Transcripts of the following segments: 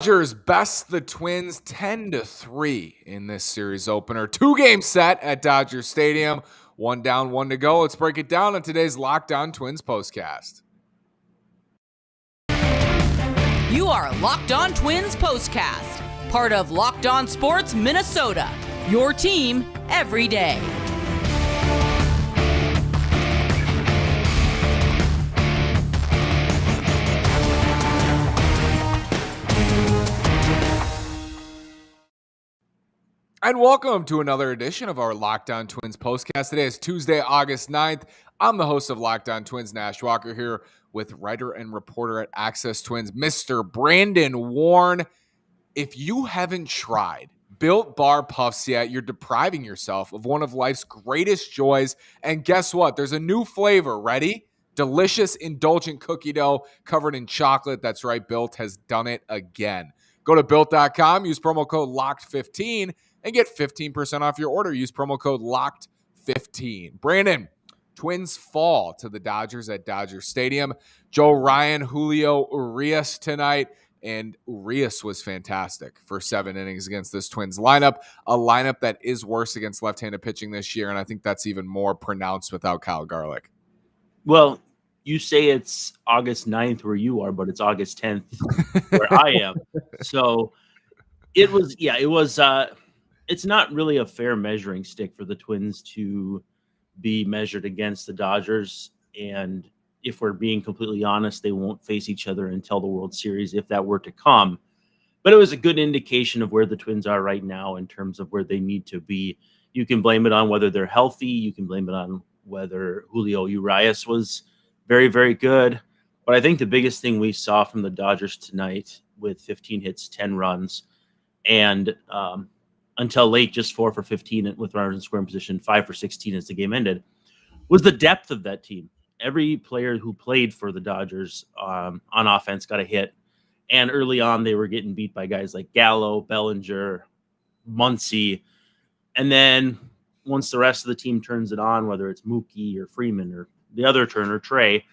Dodgers best the Twins 10-3 in this series opener. 2-game set at Dodger Stadium. One down, one to go. Let's break it down on today's Locked On Twins postcast. You are Locked On Twins postcast, part of Locked On Sports Minnesota, your team every day. And welcome to another edition of our Locked On Twins postcast. Today is Tuesday, August 9th. I'm the host of Locked On Twins, Nash Walker, here with writer and reporter at Access Twins, Mr. Brandon Warren. If you haven't tried Built Bar Puffs yet, you're depriving yourself of one of life's greatest joys. And guess what? There's a new flavor. Ready? Delicious, indulgent cookie dough covered in chocolate. That's right, Built has done it again. Go to Built.com, use promo code LOCKED15, and get 15% off your order. Use promo code LOCKED15. Brandon, Twins fall to the Dodgers at Dodger Stadium. Joe Ryan, Julio Urías tonight. And Urías was fantastic for 7 innings against this Twins lineup, a lineup that is worse against left-handed pitching this year, and I think that's even more pronounced without Kyle Garlick. Well, you say it's August 9th where you are, but it's August 10th where I am. So it was, it's not really a fair measuring stick for the Twins to be measured against the Dodgers. And if we're being completely honest, they won't face each other until the World Series if that were to come. But it was a good indication of where the Twins are right now in terms of where they need to be. You can blame it on whether they're healthy. You can blame it on whether Julio Urías was very, very good. But I think the biggest thing we saw from the Dodgers tonight with 15 hits, 10 runs, and until late, just 4 for 15 with runners in scoring position, 5 for 16 as the game ended, was the depth of that team. Every player who played for the Dodgers on offense got a hit. And early on, they were getting beat by guys like Gallo, Bellinger, Muncy. And then once the rest of the team turns it on, whether it's Mookie or Freeman or the other Turner, Trey,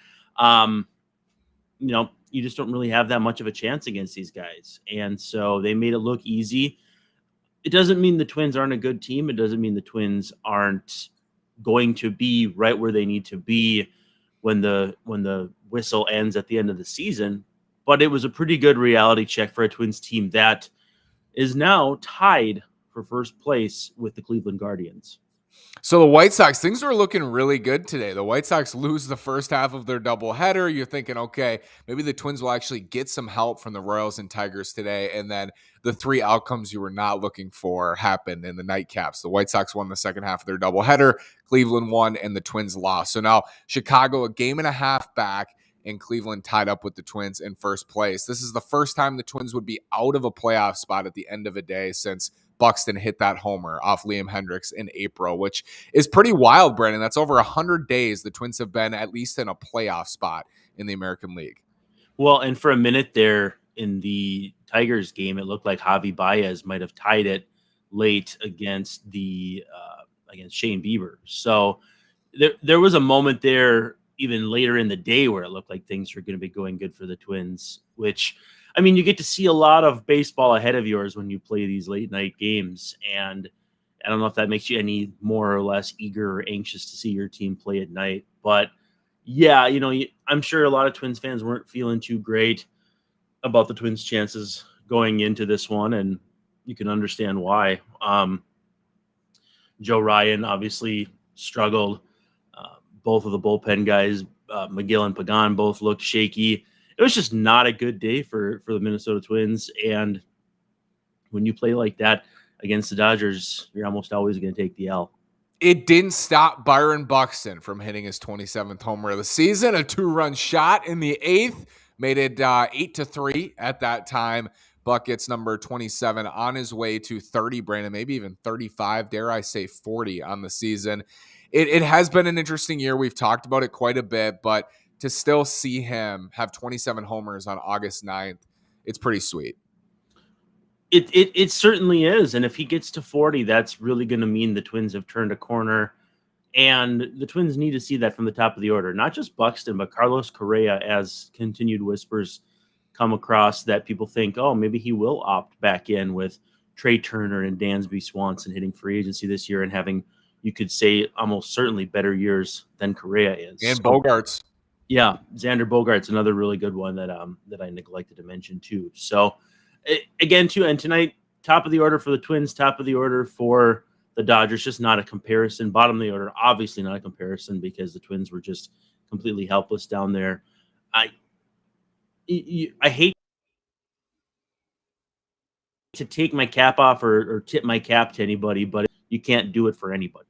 you just don't really have that much of a chance against these guys. And so they made it look easy. It doesn't mean the Twins aren't a good team. It doesn't mean the Twins aren't going to be right where they need to be when the whistle ends at the end of the season. But it was a pretty good reality check for a Twins team that is now tied for first place with the Cleveland Guardians. So the White Sox, things were looking really good today. The White Sox lose the first half of their doubleheader. You're thinking, okay, maybe the Twins will actually get some help from the Royals and Tigers today. And then the 3 outcomes you were not looking for happened in the nightcaps. The White Sox won the second half of their doubleheader. Cleveland won, and the Twins lost. So now Chicago, a game and a half back, and Cleveland tied up with the Twins in first place. This is the first time the Twins would be out of a playoff spot at the end of a day since Buxton hit that homer off Liam Hendricks in April, which is pretty wild, Brandon. That's over 100 days the Twins have been at least in a playoff spot in the American League. Well, and for a minute there in the Tigers game, it looked like Javi Baez might have tied it late against Shane Bieber. So there was a moment there even later in the day where it looked like things were going to be going good for the Twins, which, I mean, you get to see a lot of baseball ahead of yours when you play these late night games. And I don't know if that makes you any more or less eager or anxious to see your team play at night. But yeah, I'm sure a lot of Twins fans weren't feeling too great about the Twins' chances going into this one. And you can understand why. Joe Ryan obviously struggled. Both of the bullpen guys, McGill and Pagan, both looked shaky. It was just not a good day for the Minnesota Twins. And when you play like that against the Dodgers, you're almost always going to take the L. It didn't stop Byron Buxton from hitting his 27th homer of the season. A 2-run shot in the 8th made it 8-3 at that time. Buck gets number 27 on his way to 30, Brandon, maybe even 35, dare I say 40 on the season. It has been an interesting year. We've talked about it quite a bit, but to still see him have 27 homers on August 9th, it's pretty sweet. It certainly is. And if he gets to 40, that's really going to mean the Twins have turned a corner. And the Twins need to see that from the top of the order. Not just Buxton, but Carlos Correa, as continued whispers come across that people think, oh, maybe he will opt back in with Trey Turner and Dansby Swanson hitting free agency this year and having, you could say, almost certainly better years than Correa is. And Bogarts. Yeah, Xander Bogaerts, another really good one that I neglected to mention too. So again, too, and tonight, top of the order for the Twins, top of the order for the Dodgers, just not a comparison. Bottom of the order, obviously not a comparison because the Twins were just completely helpless down there. I hate to take my cap off or tip my cap to anybody, but you can't do it for anybody.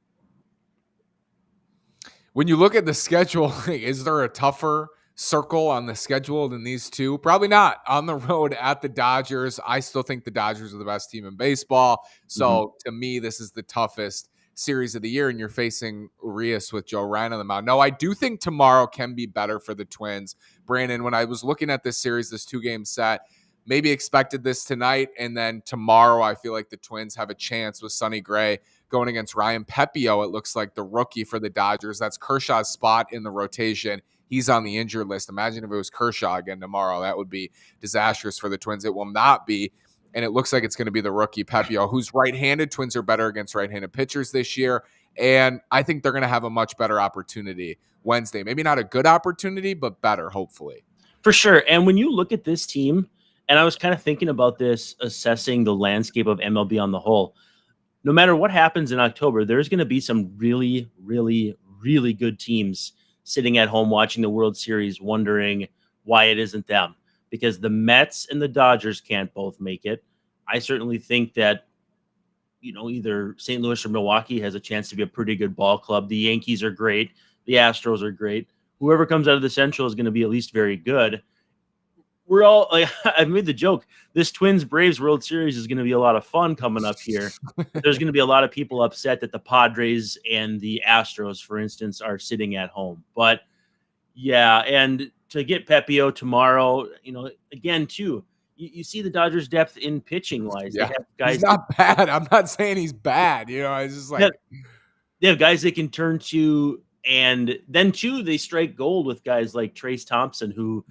When you look at the schedule, is there a tougher circle on the schedule than these two? Probably not. On the road at the Dodgers, I still think the Dodgers are the best team in baseball. So to me, this is the toughest series of the year, and you're facing Urías with Joe Ryan on the mound. No, I do think tomorrow can be better for the Twins. Brandon, when I was looking at this series, this 2-game set, maybe expected this tonight, and then tomorrow I feel like the Twins have a chance with Sonny Gray going against Ryan Pepio. It looks like the rookie for the Dodgers. That's Kershaw's spot in the rotation. He's on the injured list. Imagine if it was Kershaw again tomorrow. That would be disastrous for the Twins. It will not be, and it looks like it's going to be the rookie Pepio, who's right-handed. Twins are better against right-handed pitchers this year, and I think they're going to have a much better opportunity Wednesday. Maybe not a good opportunity, but better, hopefully. For sure, and when you look at this team, and I was kind of thinking about this, assessing the landscape of MLB on the whole, no matter what happens in October, there's going to be some really, really, really good teams sitting at home watching the World Series wondering why it isn't them. Because the Mets and the Dodgers can't both make it. I certainly think that, either St. Louis or Milwaukee has a chance to be a pretty good ball club. The Yankees are great. The Astros are great. Whoever comes out of the Central is going to be at least very good. We're all like, I've made the joke, this Twins Braves World Series is going to be a lot of fun coming up here. There's going to be a lot of people upset that the Padres and the Astros, for instance, are sitting at home. But yeah, and to get Pepio tomorrow, again, too, you see the Dodgers' depth in pitching wise. Yeah. They have guys. He's not bad. I'm not saying he's bad. It's just like they have guys they can turn to, and then too they strike gold with guys like Trace Thompson, who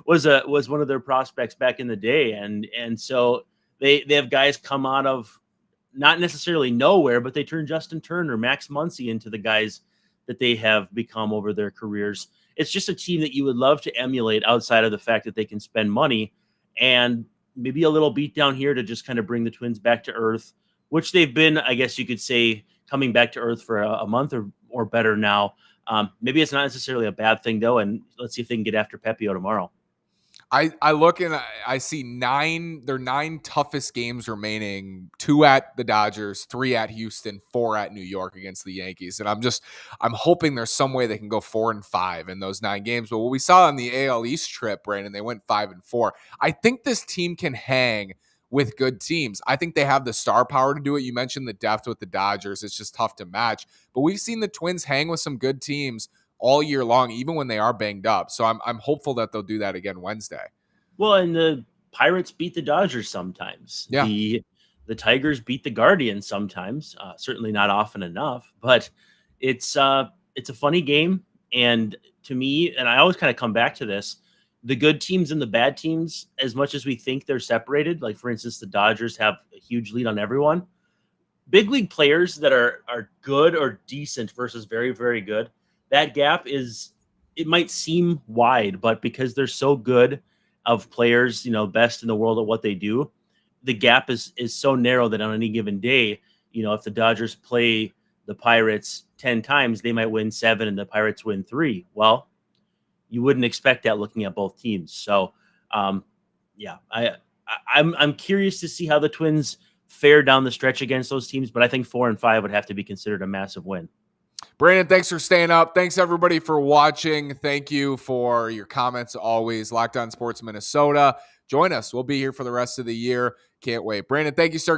was one of their prospects back in the day, and so they have guys come out of not necessarily nowhere, but they turn Justin Turner, Max Muncy into the guys that they have become over their careers. It's just a team that you would love to emulate outside of the fact that they can spend money, and maybe a little beat down here to just kind of bring the Twins back to earth, which they've been, I guess you could say, coming back to earth for a month or better now. Maybe it's not necessarily a bad thing, though, and let's see if they can get after Pepio tomorrow. I look and I see their 9 toughest games remaining: 2 at the Dodgers, 3 at Houston, 4 at New York against the Yankees. And I'm hoping there's some way they can go 4-5 in those 9 games. But what we saw on the AL East trip, Brandon, they went 5-4. I think this team can hang with good teams. I think they have the star power to do it. You mentioned the depth with the Dodgers. It's just tough to match. But we've seen the Twins hang with some good teams all year long, even when they are banged up. So I'm hopeful that they'll do that again Wednesday. Well, and the Pirates beat the Dodgers sometimes. Yeah. The Tigers beat the Guardians sometimes. Certainly not often enough, but it's a funny game. And to me, and I always kind of come back to this, the good teams and the bad teams, as much as we think they're separated, like for instance, the Dodgers have a huge lead on everyone. Big league players that are good or decent versus very, very good, that gap it might seem wide, but because they're so good of players, best in the world at what they do, the gap is so narrow that on any given day, if the Dodgers play the Pirates 10 times, they might win 7 and the Pirates win 3. Well, you wouldn't expect that looking at both teams. So, I'm curious to see how the Twins fare down the stretch against those teams, but I think 4-5 would have to be considered a massive win. Brandon, thanks for staying up. Thanks, everybody, for watching. Thank you for your comments always. Locked On Sports Minnesota. Join us. We'll be here for the rest of the year. Can't wait. Brandon, thank you, sir.